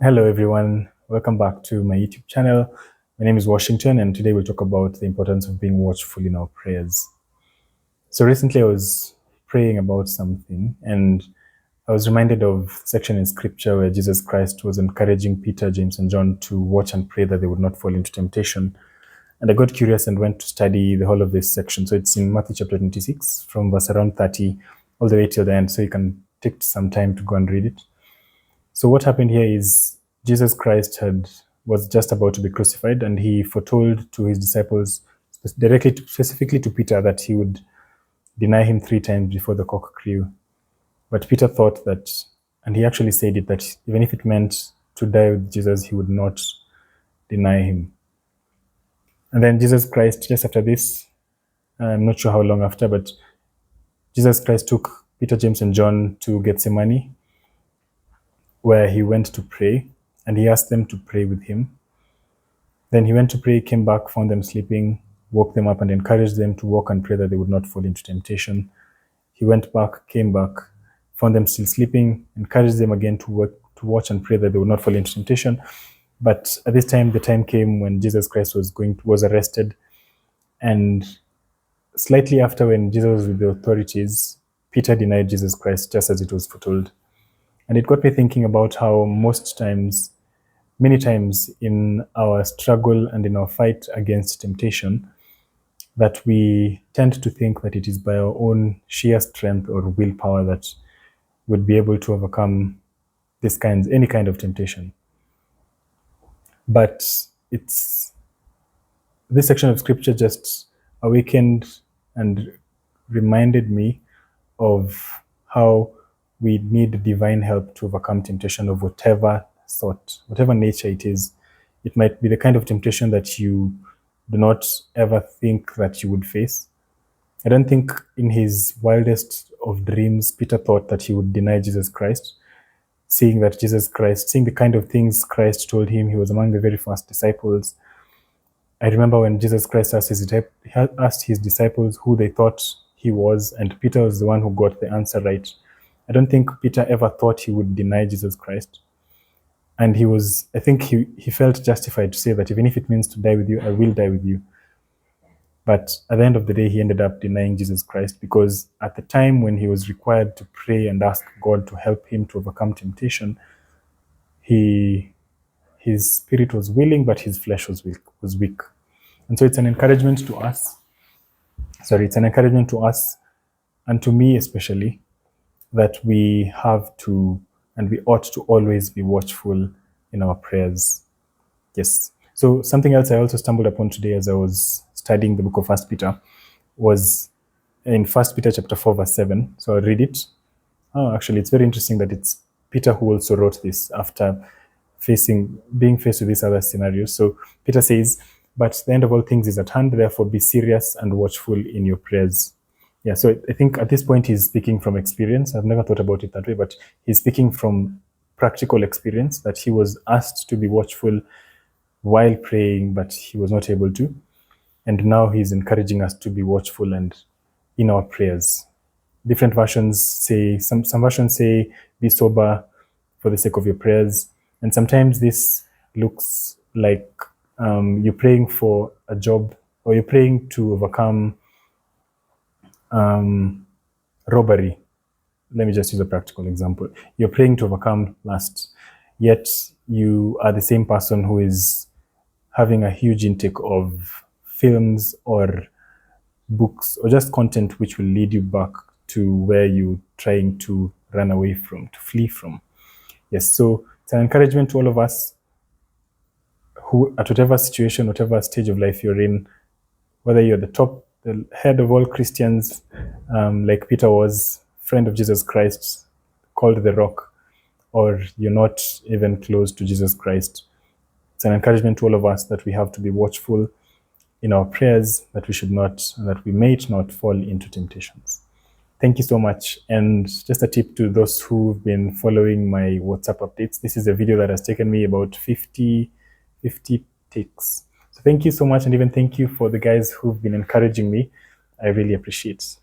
Hello everyone, welcome back to my YouTube channel. My name is Washington and today we'll talk about the importance of being watchful in our prayers. So recently I was praying about something and I was reminded of a section in scripture where Jesus Christ was encouraging Peter, James and John to watch and pray that they would not fall into temptation. And I got curious and went to study the whole of this section. So it's in Matthew chapter 26 from verse around 30 all the way till the end. So you can take some time to go and read it. So what happened here is Jesus Christ was just about to be crucified, and he foretold to his disciples, specifically to Peter, that he would deny him 3 times before the cock crew. But Peter thought that, and he actually said it, that even if it meant to die with Jesus, he would not deny him. And then Jesus Christ, just after this, I'm not sure how long after, but Jesus Christ took Peter, James, and John to Gethsemane, where he went to pray, and he asked them to pray with him. Then he went to pray, came back, found them sleeping, woke them up, and encouraged them to walk and pray that they would not fall into temptation. He went back, came back, found them still sleeping, encouraged them again to watch and pray that they would not fall into temptation. But at this time, the time came when Jesus Christ was arrested, and slightly after, when Jesus was with the authorities, Peter denied Jesus Christ just as it was foretold. And it got me thinking about how many times in our struggle and in our fight against temptation, that we tend to think that it is by our own sheer strength or willpower that would be able to overcome any kind of temptation. But this section of scripture just awakened and reminded me of how we need divine help to overcome temptation of whatever sort, whatever nature it is. It might be the kind of temptation that you do not ever think that you would face. I don't think in his wildest of dreams, Peter thought that he would deny Jesus Christ, seeing the kind of things Christ told him. He was among the very first disciples. I remember when Jesus Christ asked his disciples who they thought he was, and Peter was the one who got the answer right. I don't think Peter ever thought he would deny Jesus Christ. And I think he felt justified to say that even if it means to die with you, I will die with you. But at the end of the day, he ended up denying Jesus Christ, because at the time when he was required to pray and ask God to help him to overcome temptation, his spirit was willing, but his flesh was weak. And so it's an encouragement to us. It's an encouragement to us, and to me especially, that we have to, and we ought to always be watchful in our prayers. Yes. So something else I also stumbled upon today as I was studying the book of 1 Peter was in 1 Peter chapter 4, verse 7. So I'll read it. Actually, it's very interesting that it's Peter who also wrote this after being faced with these other scenarios. So Peter says, "But the end of all things is at hand, therefore be serious and watchful in your prayers." Yeah, so I think at this point he's speaking from experience. I've never thought about it that way, but he's speaking from practical experience, that he was asked to be watchful while praying, but he was not able to. And now he's encouraging us to be watchful and in our prayers. Different versions say, some versions say, be sober for the sake of your prayers. And sometimes this looks like you're praying for a job, or you're praying to overcome robbery. Let me just use a practical example. You're praying to overcome lust, yet you are the same person who is having a huge intake of films or books or just content which will lead you back to where you're trying to run away from, to flee from. Yes, so it's an encouragement to all of us who, at whatever situation, whatever stage of life you're in, whether you're the head of all Christians, like Peter was, friend of Jesus Christ, called the Rock, or you're not even close to Jesus Christ. It's an encouragement to all of us that we have to be watchful in our prayers, that we may not fall into temptations. Thank you so much. And just a tip to those who've been following my WhatsApp updates. This is a video that has taken me about 50 takes. So thank you so much, and even thank you for the guys who've been encouraging me. I really appreciate it.